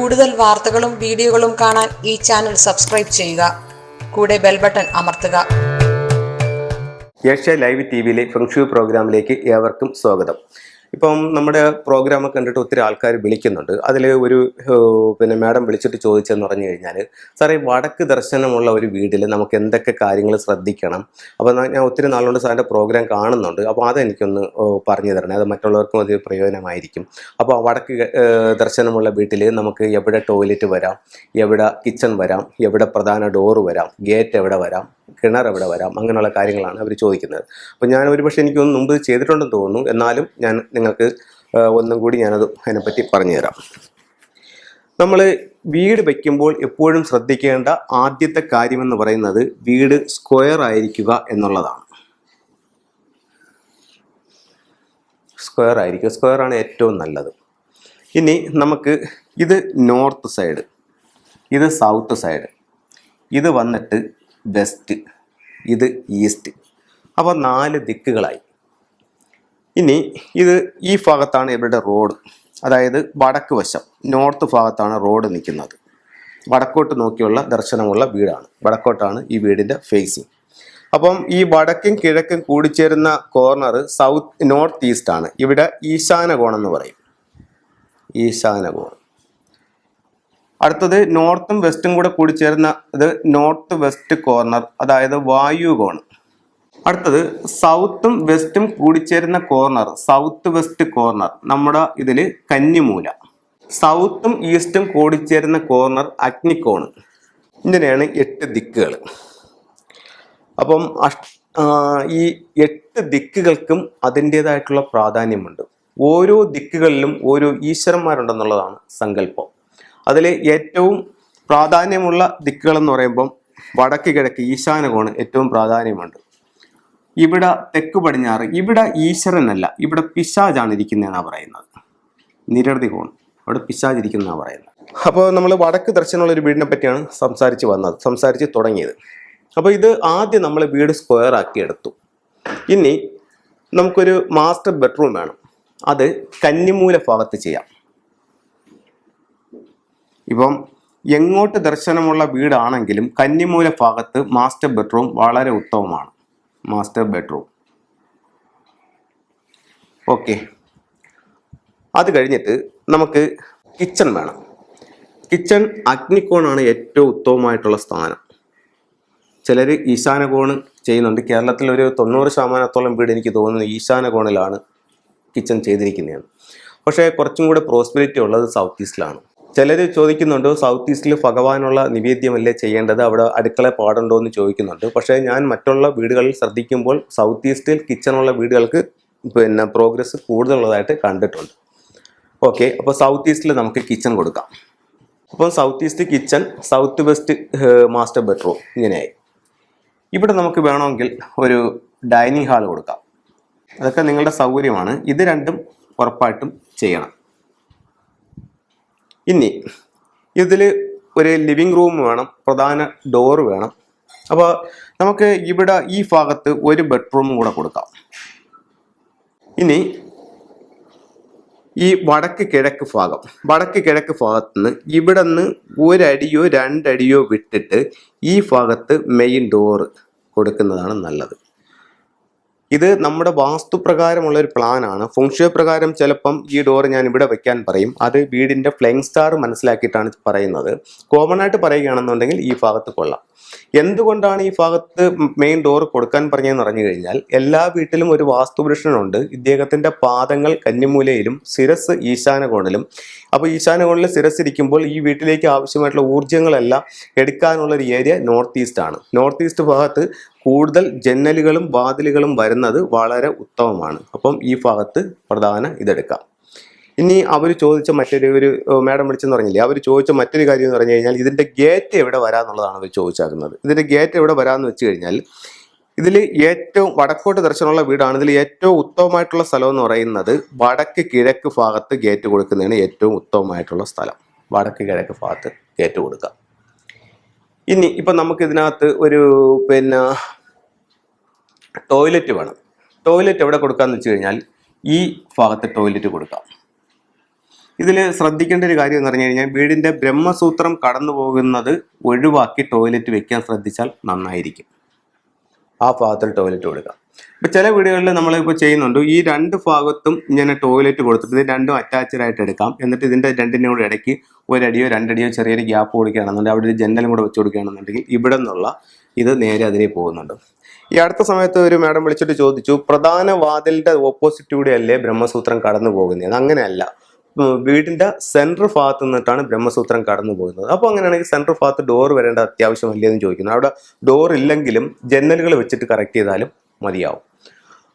കൂടുതൽ വാർത്തകളും വീഡിയോകളും കാണാൻ ഈ ചാനൽ സബ്സ്ക്രൈബ് ചെയ്യുക. കൂടെ ബെൽ ബട്ടൺ അമർത്തുക. ഏഷ്യ ലൈവ് ടിവിയിലെ ഫെങ്ഷു പ്രോഗ്രാമിലേക്ക് ഏവർക്കും സ്വാഗതം. ഇപ്പം നമ്മുടെ പ്രോഗ്രാമൊക്കെ കണ്ടിട്ട് ഒത്തിരി ആൾക്കാർ വിളിക്കുന്നുണ്ട്. അതിൽ ഒരു മാഡം വിളിച്ചിട്ട് ചോദിച്ചെന്ന് പറഞ്ഞു കഴിഞ്ഞാൽ, സാറേ വടക്ക് ദർശനമുള്ള ഒരു വീട്ടിൽ നമുക്ക് എന്തൊക്കെ കാര്യങ്ങൾ ശ്രദ്ധിക്കണം? അപ്പോൾ ഞാൻ ഒത്തിരി നാളുകൊണ്ട് സാറിൻ്റെ പ്രോഗ്രാം കാണുന്നുണ്ട്. അപ്പോൾ അതെനിക്കൊന്ന് പറഞ്ഞു തരണേ, അത് മറ്റുള്ളവർക്കും അത് പ്രയോജനമായിരിക്കും. അപ്പോൾ വടക്ക് ദർശനമുള്ള വീട്ടിൽ നമുക്ക് എവിടെ ടോയ്ലറ്റ് വരാം, എവിടെ കിച്ചൺ വരാം, എവിടെ പ്രധാന ഡോറ് വരാം, ഗേറ്റ് എവിടെ വരാം, കിണർ എവിടെ വരാം, അങ്ങനെയുള്ള കാര്യങ്ങളാണ് അവർ ചോദിക്കുന്നത്. അപ്പോൾ ഞാൻ ഒരുപക്ഷെ എനിക്കൊന്ന് മുമ്പ് ചെയ്തിട്ടുണ്ടെന്ന് തോന്നുന്നു. എന്നാലും ഞാൻ നിങ്ങൾക്ക് ഒന്നും കൂടി അതിനെപ്പറ്റി പറഞ്ഞുതരാം. നമ്മൾ വീട് വയ്ക്കുമ്പോൾ എപ്പോഴും ശ്രദ്ധിക്കേണ്ട ആദ്യത്തെ കാര്യമെന്ന് പറയുന്നത് വീട് സ്ക്വയർ ആയിരിക്കുക എന്നുള്ളതാണ്. സ്ക്വയർ ആയിരിക്കുക, സ്ക്വയറാണ് ഏറ്റവും നല്ലത്. ഇനി നമുക്ക് ഇത് നോർത്ത് സൈഡ്, ഇത് സൗത്ത് സൈഡ്, ഇത് വന്നിട്ട് വെസ്റ്റ്, ഇത് ഈസ്റ്റ്. അപ്പോൾ 4 ദിക്കുകളായി. ഇനി ഇത് ഈ ഭാഗത്താണ് ഇവരുടെ റോഡ്, അതായത് വടക്ക് വശം നോർത്ത് ഭാഗത്താണ് റോഡ് നിൽക്കുന്നത്. വടക്കോട്ട് നോക്കിയുള്ള ദർശനമുള്ള വീടാണ്, വടക്കോട്ടാണ് ഈ വീടിൻ്റെ ഫേസിങ്. അപ്പം ഈ വടക്കും കിഴക്കും കൂടിച്ചേരുന്ന കോർണർ നോർത്ത് ഈസ്റ്റ് ആണ്. ഇവിടെ ഈശാനകോണം എന്ന് പറയും, ഈശാനകോണം. അടുത്തത് നോർത്തും വെസ്റ്റും കൂടെ കൂടിച്ചേർന്ന ഇത് നോർത്ത് വെസ്റ്റ് കോർണർ, അതായത് വായുകോണം. അടുത്തത് സൗത്തും വെസ്റ്റും കൂടിച്ചേരുന്ന കോർണർ, സൗത്ത് വെസ്റ്റ് കോർണർ, നമ്മുടെ ഇതിൽ കന്നിമൂല. സൗത്തും ഈസ്റ്റും കൂടിച്ചേരുന്ന കോർണർ അഗ്നിക്കോണ്. ഇങ്ങനെയാണ് 8 ദിക്കുകൾ. അപ്പം ഈ 8 ദിക്കുകൾക്കും അതിൻ്റേതായിട്ടുള്ള പ്രാധാന്യമുണ്ട്. ഓരോ ദിക്കുകളിലും ഓരോ ഈശ്വരന്മാരുണ്ടെന്നുള്ളതാണ് സങ്കല്പം. അതിൽ ഏറ്റവും പ്രാധാന്യമുള്ള ദിക്കുകളെന്ന് പറയുമ്പം വടക്ക് കിഴക്ക് ഈശാനകോണ് ഏറ്റവും പ്രാധാന്യമുണ്ട്. ഇവിടെ തെക്ക് പടിഞ്ഞാറ്, ഇവിടെ ഈശ്വരനല്ല, ഇവിടെ പിശാചാണ് ഇരിക്കുന്നതെന്നാണ് പറയുന്നത്. നിരവധി കോൺ, അവിടെ പിശാച് ഇരിക്കുന്നതാണ് പറയുന്നത്. അപ്പോൾ നമ്മൾ വടക്ക് ദർശനമുള്ള ഒരു വീടിനെ പറ്റിയാണ് സംസാരിച്ച് തുടങ്ങിയത്. അപ്പോൾ ഇത് ആദ്യം നമ്മൾ വീട് സ്ക്വയർ ആക്കി എടുത്തു. ഇനി നമുക്കൊരു മാസ്റ്റർ ബെഡ്റൂം വേണം. അത് കന്നിമൂല ഭാഗത്ത് ചെയ്യാം. ഇപ്പം എങ്ങോട്ട് ദർശനമുള്ള വീടാണെങ്കിലും കന്നിമൂല ഭാഗത്ത് മാസ്റ്റർ ബെഡ്റൂം വളരെ ഉത്തമമാണ്. Master bedroom okay. അത് കഴിഞ്ഞിട്ട് നമുക്ക് കിച്ചൺ വേണം. കിച്ചൺ അഗ്നിക്കോണാണ് ഏറ്റവും ഉത്തമമായിട്ടുള്ള സ്ഥാനം. ചിലർ ഈശാനകോണ് ചെയ്യുന്നുണ്ട്. കേരളത്തിൽ ഒരു 90% വീട് എനിക്ക് തോന്നുന്നു ഈശാനകോണിലാണ് കിച്ചൺ ചെയ്തിരിക്കുന്നതാണ്. പക്ഷേ കുറച്ചും കൂടെ പ്രോസ്പെരിറ്റി ഉള്ളത് സൗത്ത് ഈസ്റ്റിലാണ്. ചിലർ ചോദിക്കുന്നുണ്ട്, സൗത്ത് ഈസ്റ്റിൽ ഭഗവാനുള്ള നിവേദ്യമല്ലേ ചെയ്യേണ്ടത്, അവിടെ അടുക്കള പാടുണ്ടോ എന്ന് ചോദിക്കുന്നുണ്ട്. പക്ഷേ ഞാൻ മറ്റുള്ള വീടുകളിൽ ശ്രദ്ധിക്കുമ്പോൾ സൗത്ത് ഈസ്റ്റിൽ കിച്ചണുള്ള വീടുകൾക്ക് പ്രോഗ്രസ് കൂടുതലുള്ളതായിട്ട് കണ്ടിട്ടുണ്ട്. ഓക്കെ, അപ്പോൾ സൗത്ത് ഈസ്റ്റിൽ നമുക്ക് കിച്ചൺ കൊടുക്കാം. അപ്പം south east kitchen, south west master bedroom ഇങ്ങനെയായി. ഇവിടെ നമുക്ക് വേണമെങ്കിൽ ഒരു ഡൈനിങ് ഹാൾ കൊടുക്കാം. അതൊക്കെ നിങ്ങളുടെ സൗകര്യമാണ്. ഇത് രണ്ടും ഉറപ്പായിട്ടും ചെയ്യണം. ഇനി ഇതിൽ ഒരു ലിവിങ് റൂം വേണം, പ്രധാന ഡോറ് വേണം. അപ്പോൾ നമുക്ക് ഇവിടെ ഈ ഭാഗത്ത് ഒരു ബെഡ്റൂം കൂടെ കൊടുക്കാം. ഇനി ഈ വടക്ക് കിഴക്ക് ഭാഗത്ത് നിന്ന് ഇവിടെ നിന്ന് 1 അടിയോ 2 അടിയോ വിട്ടിട്ട് ഈ ഭാഗത്ത് മെയിൻ ഡോറ് കൊടുക്കുന്നതാണ് നല്ലത്. ഇത് നമ്മുടെ വാസ്തുപ്രകാരമുള്ള ഒരു പ്ലാനാണ്. ഫെങ്ഷു പ്രകാരം ചിലപ്പം ഈ ഡോറ് ഞാൻ ഇവിടെ വെക്കാൻ പറയും. അത് വീടിൻ്റെ ഫ്ലൈങ് സ്റ്റാർ മനസ്സിലാക്കിയിട്ടാണ് പറയുന്നത്. കോമൺ ആയിട്ട് പറയുകയാണെന്നുണ്ടെങ്കിൽ ഈ ഭാഗത്ത് കൊള്ളാം. എന്തുകൊണ്ടാണ് ഈ ഭാഗത്ത് മെയിൻ ഡോർ കൊടുക്കാൻ പറഞ്ഞതെന്ന് പറഞ്ഞു കഴിഞ്ഞാൽ, എല്ലാ വീട്ടിലും ഒരു വാസ്തുപുരുഷനുണ്ട്. ഇദ്ദേഹത്തിൻ്റെ പാദങ്ങൾ കന്നിമൂലയിലും ശിരസ് ഈശാനകോണിലും. അപ്പോൾ ഈശാനകോണിൽ ശിരസ് ഇരിക്കുമ്പോൾ ഈ വീട്ടിലേക്ക് ആവശ്യമായിട്ടുള്ള ഊർജ്ജങ്ങളെല്ലാം എടുക്കാനുള്ള ഒരു ഏരിയ നോർത്ത് ഈസ്റ്റ് ആണ്. നോർത്ത് ഈസ്റ്റ് ഭാഗത്ത് കൂടുതൽ ജനലുകളും വാതിലുകളും വരുന്നത് വളരെ ഉത്തമമാണ്. അപ്പം ഈ ഭാഗത്ത് പ്രധാന ഇതെടുക്കാം. ഇനി അവർ ചോദിച്ച മറ്റൊരു മാഡം വിളിച്ചെന്ന് പറഞ്ഞില്ലേ, അവർ ചോദിച്ച മറ്റൊരു കാര്യം എന്ന് പറഞ്ഞു കഴിഞ്ഞാൽ, ഇതിൻ്റെ ഗേറ്റ് എവിടെ വരാമെന്നുള്ളതാണ് അവർ ചോദിച്ചാക്കുന്നത്. ഇതിൻ്റെ ഗേറ്റ് എവിടെ വരാമെന്ന് വെച്ച് കഴിഞ്ഞാൽ, ഇതിൽ ഏറ്റവും വടക്കോട്ട് ദർശനമുള്ള വീടാണ്. ഇതിൽ ഏറ്റവും ഉത്തമമായിട്ടുള്ള സ്ഥലം എന്ന് പറയുന്നത് വടക്ക് കിഴക്ക് ഭാഗത്ത് ഗേറ്റ് കൊടുക്കുന്നതാണ് ഏറ്റവും ഉത്തമമായിട്ടുള്ള സ്ഥലം. വടക്ക് കിഴക്ക് ഭാഗത്ത് ഗേറ്റ് കൊടുക്കാം. ഇനി ഇപ്പം നമുക്ക് ഇതിനകത്ത് ഒരു ടോയ്ലറ്റ് വേണം. ടോയ്ലറ്റ് എവിടെ കൊടുക്കാമെന്ന് വെച്ച് കഴിഞ്ഞാൽ, ഈ ഭാഗത്ത് ടോയ്ലറ്റ് കൊടുക്കാം. ഇതിൽ ശ്രദ്ധിക്കേണ്ട ഒരു കാര്യം എന്ന് പറഞ്ഞു കഴിഞ്ഞാൽ വീടിൻ്റെ ബ്രഹ്മസൂത്രം കടന്നു പോകുന്നത് ഒഴിവാക്കി ടോയ്ലറ്റ് വെക്കാൻ ശ്രദ്ധിച്ചാൽ നന്നായിരിക്കും. ആ ഭാഗത്തിൽ ടോയ്ലറ്റ് കൊടുക്കുക. ഇപ്പം ചില വീടുകളിൽ നമ്മളിപ്പോൾ ചെയ്യുന്നുണ്ട്, ഈ രണ്ട് ഭാഗത്തും ഇങ്ങനെ ടോയ്ലറ്റ് കൊടുത്തിട്ട് ഇത് രണ്ടും അറ്റാച്ച്ഡ് ആയിട്ട് എടുക്കാം. എന്നിട്ട് ഇതിൻ്റെ രണ്ടിൻ്റെ കൂടെ ഇടയ്ക്ക് ഒരടിയോ രണ്ടടിയോ ചെറിയൊരു ഗ്യാപ്പ് കൊടുക്കുകയാണെന്നുണ്ടെങ്കിൽ അവിടെ ഒരു ജനലും കൂടെ വെച്ച് കൊടുക്കുകയാണെന്നുണ്ടെങ്കിൽ ഇവിടെ നിന്നുള്ള ഇത് നേരെ അതിനെ പോകുന്നുണ്ട്. ഈ അടുത്ത സമയത്ത് ഒരു മാഡം വിളിച്ചിട്ട് ചോദിച്ചു, പ്രധാന വാതിലിൻ്റെ ഓപ്പോസിറ്റ് കൂടെ അല്ലേ ബ്രഹ്മസൂത്രം കടന്നു പോകുന്നത്? അങ്ങനെയല്ല, വീടിൻ്റെ സെൻട്രൽ ഭാഗത്ത് നിന്നിട്ടാണ് ബ്രഹ്മസൂത്രം കടന്നു പോകുന്നത്. അപ്പോൾ അങ്ങനെയാണെങ്കിൽ സെൻട്രൽ ഭാഗത്ത് ഡോർ വരേണ്ട അത്യാവശ്യമല്ലേ എന്ന് ചോദിക്കുന്നു. അവിടെ ഡോർ ഇല്ലെങ്കിലും ജനലുകൾ വെച്ചിട്ട് കറക്റ്റ് ചെയ്താലും മതിയാവും.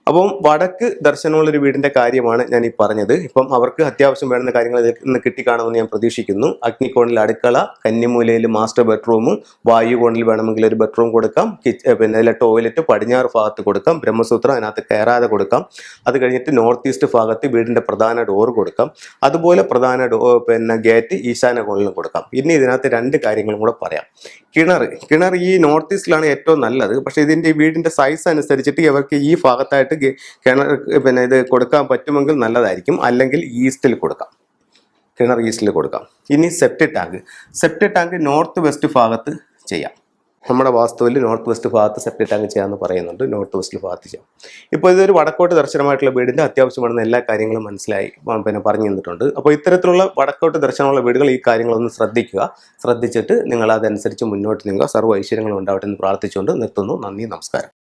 അപ്പം വടക്ക് ദർശനമുള്ളൊരു വീടിൻ്റെ കാര്യമാണ് ഞാൻ ഈ പറഞ്ഞത്. ഇപ്പം അവർക്ക് അത്യാവശ്യം വേണ്ടുന്ന കാര്യങ്ങൾ ഇന്ന് കിട്ടിക്കാണുമെന്ന് ഞാൻ പ്രതീക്ഷിക്കുന്നു. അഗ്നികോണിൽ അടുക്കള, കന്നിമൂലയിൽ മാസ്റ്റർ ബെഡ്റൂമും, വായു കോണിൽ വേണമെങ്കിൽ ഒരു ബെഡ്റൂം കൊടുക്കാം, പിന്നെ അതിലെ ടോയ്ലറ്റ് പടിഞ്ഞാറ് ഭാഗത്ത് കൊടുക്കാം, ബ്രഹ്മസൂത്രം അതിനകത്ത് കയറാതെ കൊടുക്കാം. അത് കഴിഞ്ഞിട്ട് നോർത്ത് ഈസ്റ്റ് ഭാഗത്ത് വീടിൻ്റെ പ്രധാന ഡോറ് കൊടുക്കാം. അതുപോലെ പ്രധാന പിന്നെ ഗേറ്റ് ഈശാന കോണിലും കൊടുക്കാം. ഇനി ഇതിനകത്ത് രണ്ട് കാര്യങ്ങളും കൂടെ പറയാം. കിണർ ഈ നോർത്ത് ഈസ്റ്റിലാണ് ഏറ്റവും നല്ലത്. പക്ഷേ ഇതിൻ്റെ വീടിൻ്റെ സൈസ് അനുസരിച്ചിട്ട് ഇവർക്ക് ഈ ഭാഗത്തായിട്ട് കിണർ പിന്നെ ഇത് കൊടുക്കാൻ പറ്റുമെങ്കിൽ നല്ലതായിരിക്കും. അല്ലെങ്കിൽ ഈസ്റ്റിൽ കൊടുക്കാം, കിണർ ഈസ്റ്റിൽ കൊടുക്കാം. ഇനി സെപ്റ്റി ടാങ്ക് നോർത്ത് വെസ്റ്റ് ഭാഗത്ത് ചെയ്യാം. നമ്മുടെ വാസ്തുവിൽ നോർത്ത് വെസ്റ്റ് ഭാഗത്ത് സെപ്റ്റി ടാങ്ക് ചെയ്യാമെന്ന് പറയുന്നുണ്ട്. നോർത്ത് വെസ്റ്റ് ഭാഗത്ത് ചെയ്യാം. ഇപ്പോൾ ഇതൊരു വടക്കോട്ട് ദർശനമായിട്ടുള്ള വീടിൻ്റെ അത്യാവശ്യമാണെന്ന് എല്ലാ കാര്യങ്ങളും മനസ്സിലായി പിന്നെ പറഞ്ഞു തന്നിട്ടുണ്ട്. അപ്പോൾ ഇത്തരത്തിലുള്ള വടക്കോട്ട് ദർശനമുള്ള വീടുകൾ ഈ കാര്യങ്ങളൊന്ന് ശ്രദ്ധിച്ചിട്ട് നിങ്ങൾ അതനുസരിച്ച് മുന്നോട്ട് നീങ്ങുക. സർവ്വ ഐശ്വര്യങ്ങളും ഉണ്ടാവട്ടെ എന്ന് പ്രാർത്ഥിച്ചുകൊണ്ട് നിർത്തുന്നു. നന്ദി, നമസ്കാരം.